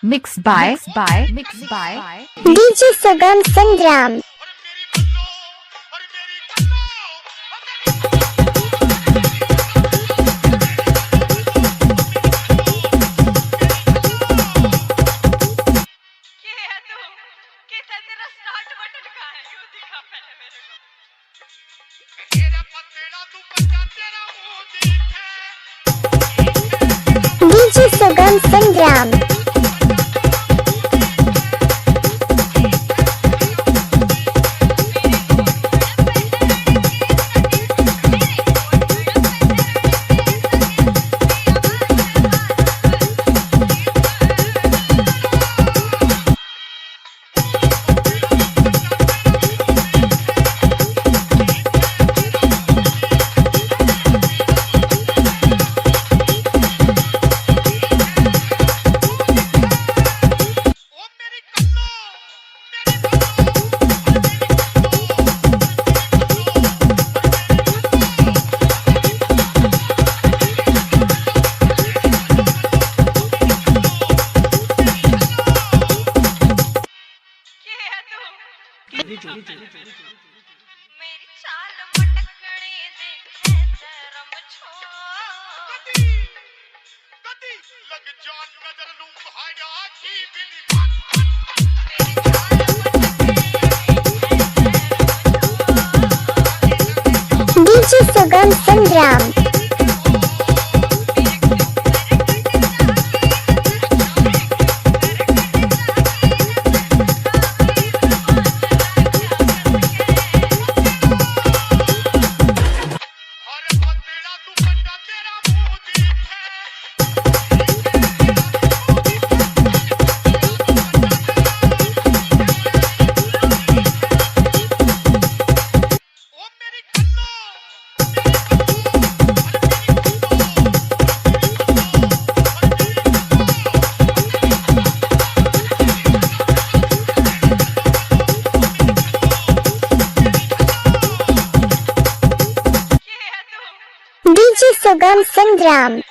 Mixed by DJ Sugam Sindram. DJ Sugam Sindram. मेरी चाल मटकने देखे शर्म छोड़ कदी लग जान नजर लूं भाया की बिनी DJ Sugam Sindram. DJ Sugam Sindram.